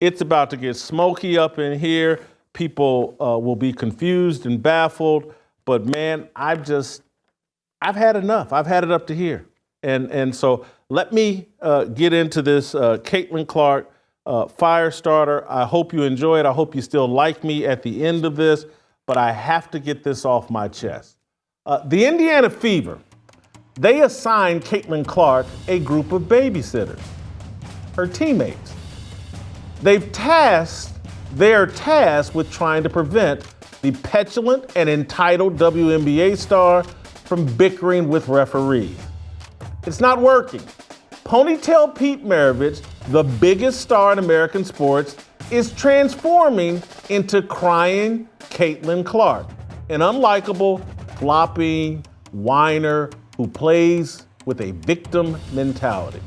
It's about to get smoky up in here. People will be confused and baffled. But man, I've had enough. I've had it up to here. And so let me get into this Caitlin Clark fire starter. I hope you enjoy it. I hope you still like me at the end of this, but I have to get this off my chest. The Indiana Fever, they assigned Caitlin Clark a group of babysitters, her teammates. They are tasked with trying to prevent the petulant and entitled WNBA star from bickering with referees. It's not working. Ponytail Pete Maravich, the biggest star in American sports, is transforming into Cryin Caitlin Clark, an unlikable, flopping whiner who plays with a victim mentality.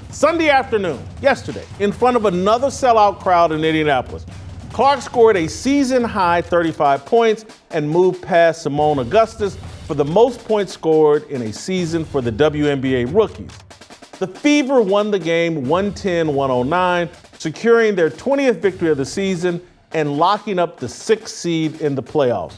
Sunday afternoon, yesterday, in front of another sellout crowd in Indianapolis, Clark scored a season-high 35 points and moved past Simone Augustus for the most points scored in a season for the WNBA rookies. The Fever won the game 110-109, securing their 20th victory of the season and locking up the 6th seed in the playoffs.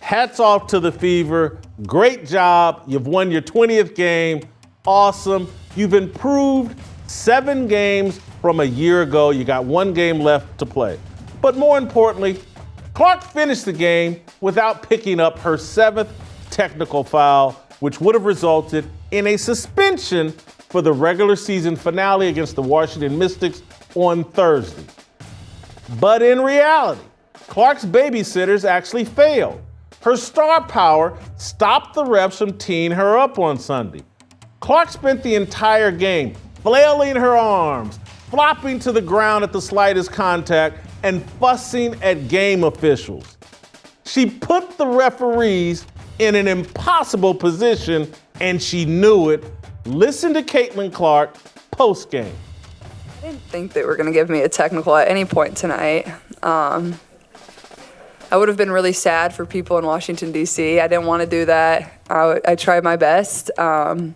Hats off to the Fever. Great job. You've won your 20th game. Awesome. You've improved 7 games from a year ago. You got 1 game left to play. But more importantly, Clark finished the game without picking up her 7th technical foul, which would have resulted in a suspension for the regular season finale against the Washington Mystics on Thursday. But in reality, Clark's babysitters actually failed. Her star power stopped the refs from teeing her up on Sunday. Clark spent the entire game flailing her arms, flopping to the ground at the slightest contact, and fussing at game officials. She put the referees in an impossible position, and she knew it. Listen to Caitlin Clark post-game. I didn't think they were going to give me a technical at any point tonight. I would have been really sad for people in Washington, D.C. I didn't want to do that. I tried my best. But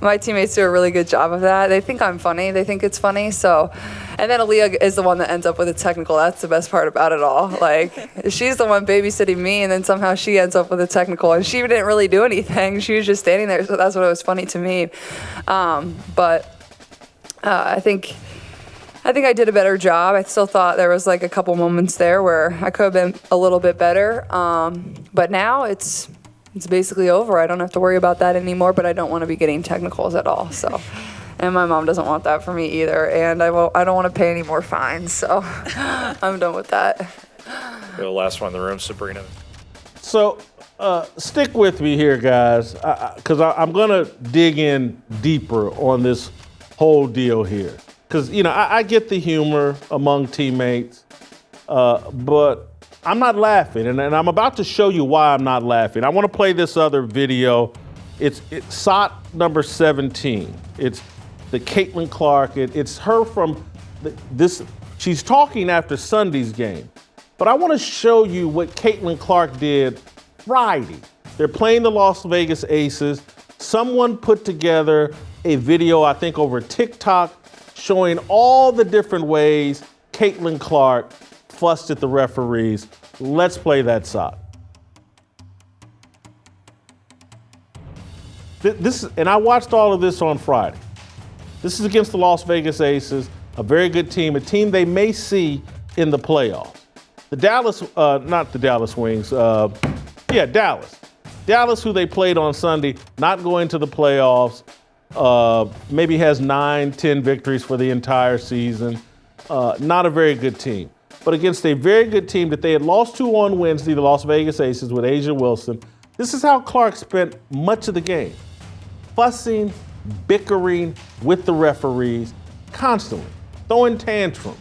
my teammates do a really good job of that. They think I'm funny. They think it's funny. So, and then Aaliyah is the one that ends up with a technical. That's the best part about it all. Like, she's the one babysitting me, and then somehow she ends up with a technical. And she didn't really do anything. She was just standing there. So that's what was funny to me. I think I did a better job. I still thought there was like a couple moments there where I could have been a little bit better. But now it's basically over. I don't have to worry about that anymore, but I don't want to be getting technicals at all. So, and my mom doesn't want that for me either. And I don't want to pay any more fines. So I'm done with that. The last one in the room, Sabrina. So stick with me here, guys, because I'm going to dig in deeper on this whole deal here. Because, I get the humor among teammates, but I'm not laughing, and I'm about to show you why I'm not laughing. I want to play this other video. It's SOT number 17. It's the Caitlin Clark. It's her from this. She's talking after Sunday's game. But I want to show you what Caitlin Clark did Friday. They're playing the Las Vegas Aces. Someone put together a video, I think over TikTok, showing all the different ways Caitlin Clark fussed at the referees. Let's play that SOT. And I watched all of this on Friday. This is against the Las Vegas Aces, a very good team, a team they may see in the playoffs. The Dallas, not the Dallas Wings, Dallas. Dallas, who they played on Sunday, not going to the playoffs, maybe has 9-10 victories for the entire season. Not a very good team. But against a very good team that they had lost to on Wednesday, the Las Vegas Aces with Asia Wilson, this is how Clark spent much of the game. Fussing, bickering with the referees, constantly. Throwing tantrums,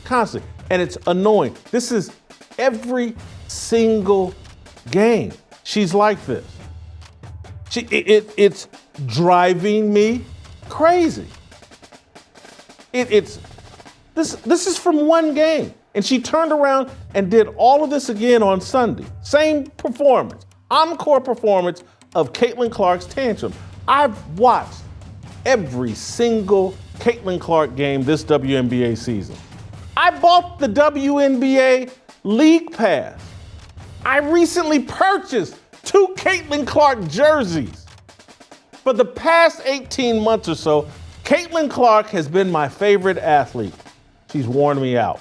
constantly. And it's annoying. This is every single game. She's like this. It's driving me crazy. This is from one game. And she turned around and did all of this again on Sunday. Same performance, encore performance of Caitlin Clark's tantrum. I've watched every single Caitlin Clark game this WNBA season. I bought the WNBA League Pass. I recently purchased 2 Caitlin Clark jerseys. For the past 18 months or so, Caitlin Clark has been my favorite athlete. She's worn me out.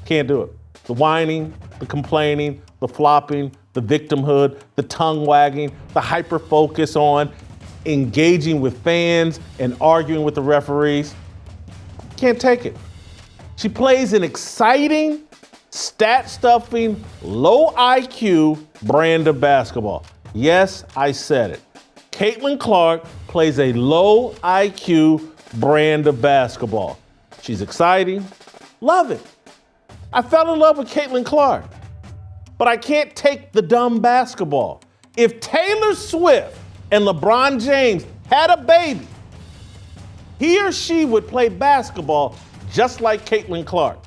Can't do it. The whining, the complaining, the flopping, the victimhood, the tongue wagging, the hyper focus on engaging with fans and arguing with the referees. Can't take it. She plays an exciting, stat-stuffing, low IQ brand of basketball. Yes, I said it. Caitlin Clark plays a low IQ brand of basketball. She's exciting. Love it. I fell in love with Caitlin Clark. But I can't take the dumb basketball. If Taylor Swift and LeBron James had a baby, he or she would play basketball just like Caitlin Clark.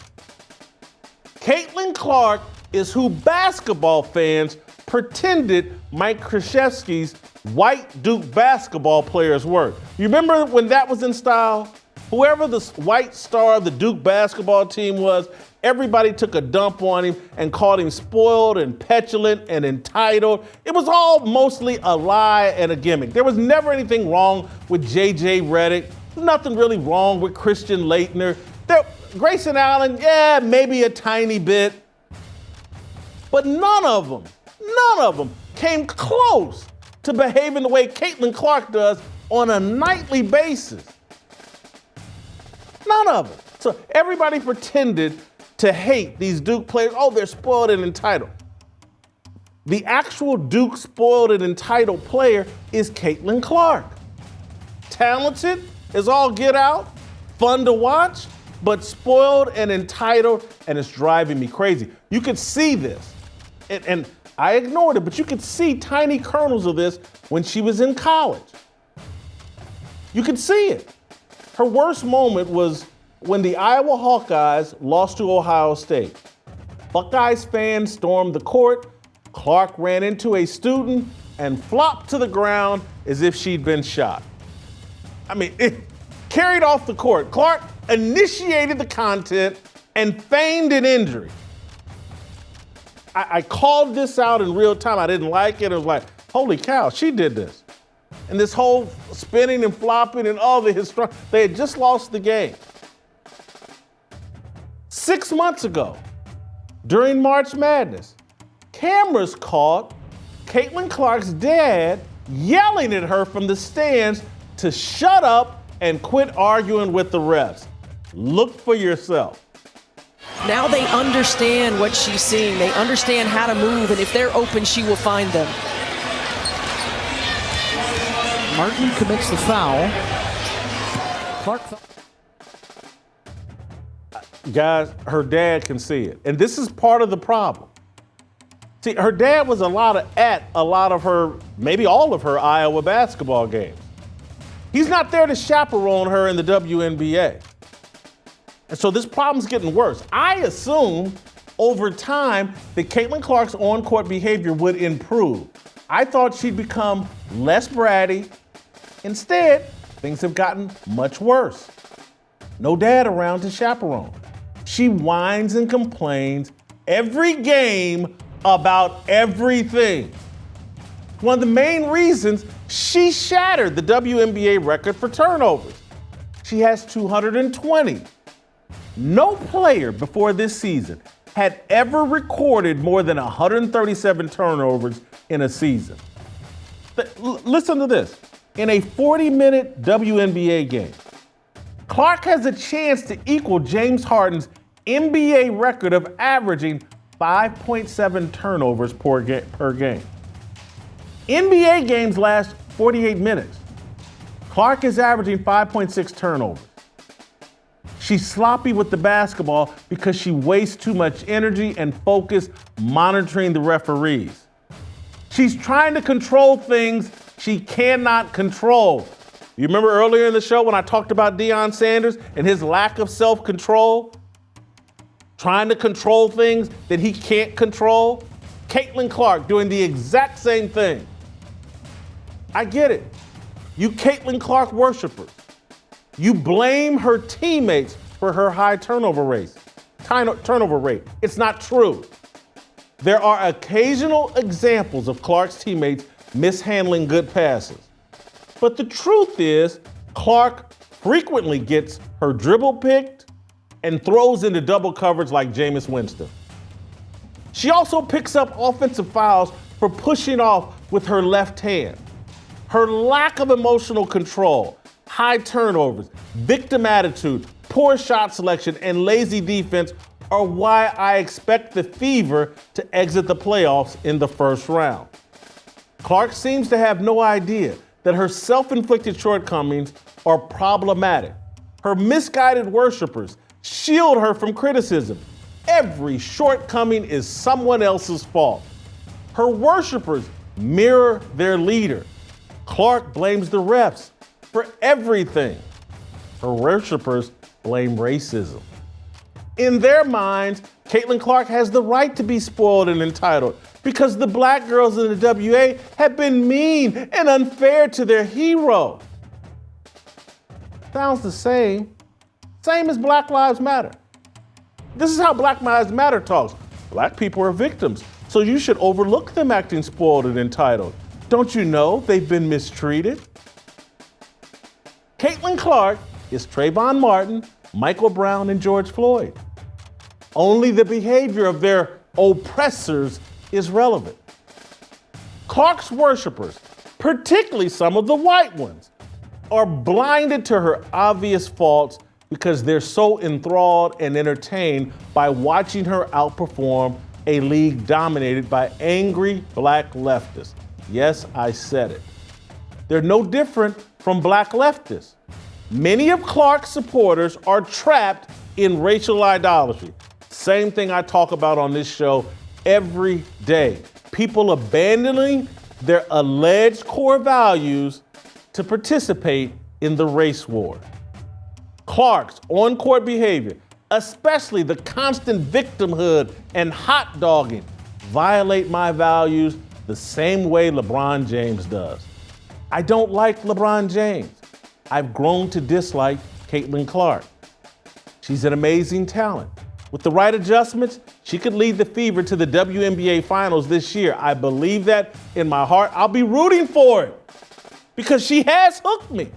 Caitlin Clark is who basketball fans pretended Mike Krzyzewski's white Duke basketball players were. You remember when that was in style? Whoever the white star of the Duke basketball team was, everybody took a dump on him and called him spoiled and petulant and entitled. It was all mostly a lie and a gimmick. There was never anything wrong with J.J. Redick. Nothing really wrong with Christian Laettner. Grayson Allen, yeah, maybe a tiny bit. But none of them came close to behaving the way Caitlin Clark does on a nightly basis. None of them. So everybody pretended to hate these Duke players. Oh, they're spoiled and entitled. The actual Duke spoiled and entitled player is Caitlin Clark. Talented as all get out, fun to watch, but spoiled and entitled, and it's driving me crazy. You could see this, and I ignored it, but you could see tiny kernels of this when she was in college. You could see it. Her worst moment was when the Iowa Hawkeyes lost to Ohio State. Buckeyes fans stormed the court. Clark ran into a student and flopped to the ground as if she'd been shot. I mean, it carried off the court. Clark initiated the content and feigned an injury. I called this out in real time. I didn't like it. It was like, holy cow, she did this. And this whole spinning and flopping and all the history, they had just lost the game. 6 months ago, during March Madness, cameras caught Caitlin Clark's dad yelling at her from the stands to shut up and quit arguing with the refs. Look for yourself. Now they understand what she's seeing. They understand how to move, and if they're open, she will find them. Martin commits the foul. Clark. Guys, her dad can see it. And this is part of the problem. See, her dad was at a lot of her, maybe all of her Iowa basketball games. He's not there to chaperone her in the WNBA. And so this problem's getting worse. I assume over time that Caitlin Clark's on-court behavior would improve. I thought she'd become less bratty. Instead, things have gotten much worse. No dad around to chaperone. She whines and complains every game about everything. One of the main reasons she shattered the WNBA record for turnovers. She has 220. No player before this season had ever recorded more than 137 turnovers in a season. Listen to this. In a 40-minute WNBA game, Clark has a chance to equal James Harden's NBA record of averaging 5.7 turnovers per game. NBA games last 48 minutes. Clark is averaging 5.6 turnovers. She's sloppy with the basketball because she wastes too much energy and focus monitoring the referees. She's trying to control things she cannot control. You remember earlier in the show when I talked about Deion Sanders and his lack of self-control? Trying to control things that he can't control? Caitlin Clark doing the exact same thing. I get it. You Caitlin Clark worshipers, You blame her teammates for her high turnover rate. It's not true. There are occasional examples of Clark's teammates mishandling good passes. But the truth is, Clark frequently gets her dribble picked and throws into double coverage like Jameis Winston. She also picks up offensive fouls for pushing off with her left hand. Her lack of emotional control, high turnovers, victim attitude, poor shot selection, and lazy defense are why I expect the Fever to exit the playoffs in the first round. Clark seems to have no idea that her self-inflicted shortcomings are problematic. Her misguided worshipers shield her from criticism. Every shortcoming is someone else's fault. Her worshipers mirror their leader. Clark blames the refs for everything. Her worshipers blame racism. In their minds, Caitlin Clark has the right to be spoiled and entitled because the black girls in the WA have been mean and unfair to their hero. Sounds the same as Black Lives Matter. This is how Black Lives Matter talks. Black people are victims, so you should overlook them acting spoiled and entitled. Don't you know they've been mistreated? Caitlin Clark is Trayvon Martin, Michael Brown, and George Floyd. Only the behavior of their oppressors is relevant. Clark's worshipers, particularly some of the white ones, are blinded to her obvious faults because they're so enthralled and entertained by watching her outperform a league dominated by angry black leftists. Yes, I said it. They're no different from black leftists. Many of Clark's supporters are trapped in racial idolatry. Same thing I talk about on this show every day. People abandoning their alleged core values to participate in the race war. Clark's on-court behavior, especially the constant victimhood and hot dogging, violate my values the same way LeBron James does. I don't like LeBron James. I've grown to dislike Caitlin Clark. She's an amazing talent. With the right adjustments, she could lead the Fever to the WNBA Finals this year. I believe that in my heart. I'll be rooting for it because she has hooked me.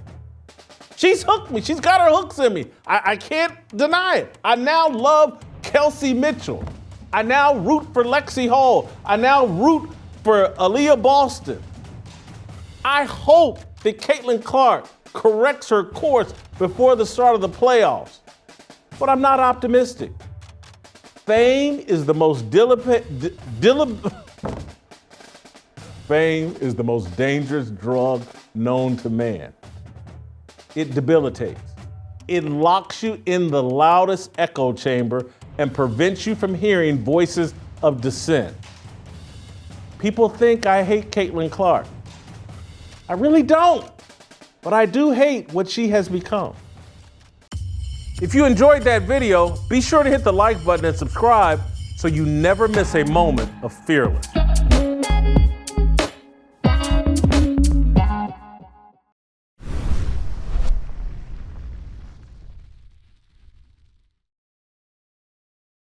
She's hooked me. She's got her hooks in me. I can't deny it. I now love Kelsey Mitchell. I now root for Lexi Hall. I now root for Aaliyah Boston. I hope that Caitlin Clark corrects her course before the start of the playoffs. But I'm not optimistic. Fame is the most Fame is the most dangerous drug known to man. It debilitates. It locks you in the loudest echo chamber and prevents you from hearing voices of dissent. People think I hate Caitlin Clark. I really don't, but I do hate what she has become. If you enjoyed that video, be sure to hit the like button and subscribe so you never miss a moment of Fearless.